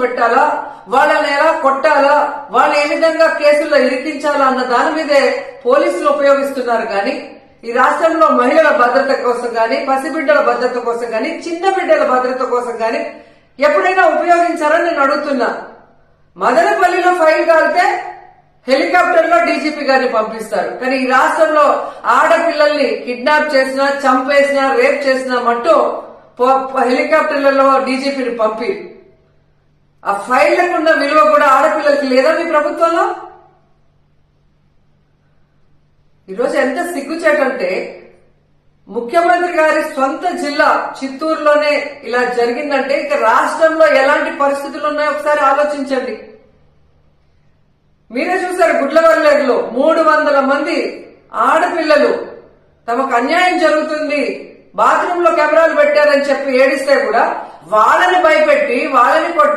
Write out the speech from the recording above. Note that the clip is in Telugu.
పెట్టాలా, వాళ్ళని ఎలా కొట్టాలా, వాళ్ళు ఏ విధంగా కేసుల్లో ఇరికించాలా అన్న దాని మీదే పోలీసులు ఉపయోగిస్తున్నారు. కానీ ఈ రాష్ట్రంలో మహిళల భద్రత కోసం గాని, పసిబిడ్డల భద్రత కోసం గాని, చిన్న బిడ్డల భద్రత కోసం గాని ఎప్పుడైనా ఉపయోగించారని నేను అడుగుతున్నా. మదనపల్లిలో ఫైల్ కాలితే హెలికాప్టర్ లో డీజీపీ గారిని పంపిస్తారు. కానీ ఈ రాష్ట్రంలో ఆడపిల్లల్ని కిడ్నాప్ చేసినా, చంపేసినా, రేప్ చేసినా మట్టు హెలికాప్టర్లలో డీజీపీని పంపి ఆ ఫైళ్లకు ఉన్న విలువ కూడా ఆడపిల్లలకి లేదా మీ ప్రభుత్వంలో? ఈరోజు ఎంత సిగ్గుచేటంటే ముఖ్యమంత్రి గారి సొంత జిల్లా చిత్తూరులోనే ఇలా జరిగిందంటే ఇక రాష్ట్రంలో ఎలాంటి పరిస్థితులు ఉన్నాయో ఒకసారి ఆలోచించండి. మీరే చూసారు, గుడ్లవల్లేరులో 300 మంది ఆడపిల్లలు తమకు అన్యాయం జరుగుతుంది, బాత్రూమ్ లో కెమెరాలు పెట్టారని చెప్పి ఏడిస్తే కూడా వాళ్ళని భయపెట్టి, వాళ్ళని కొట్టి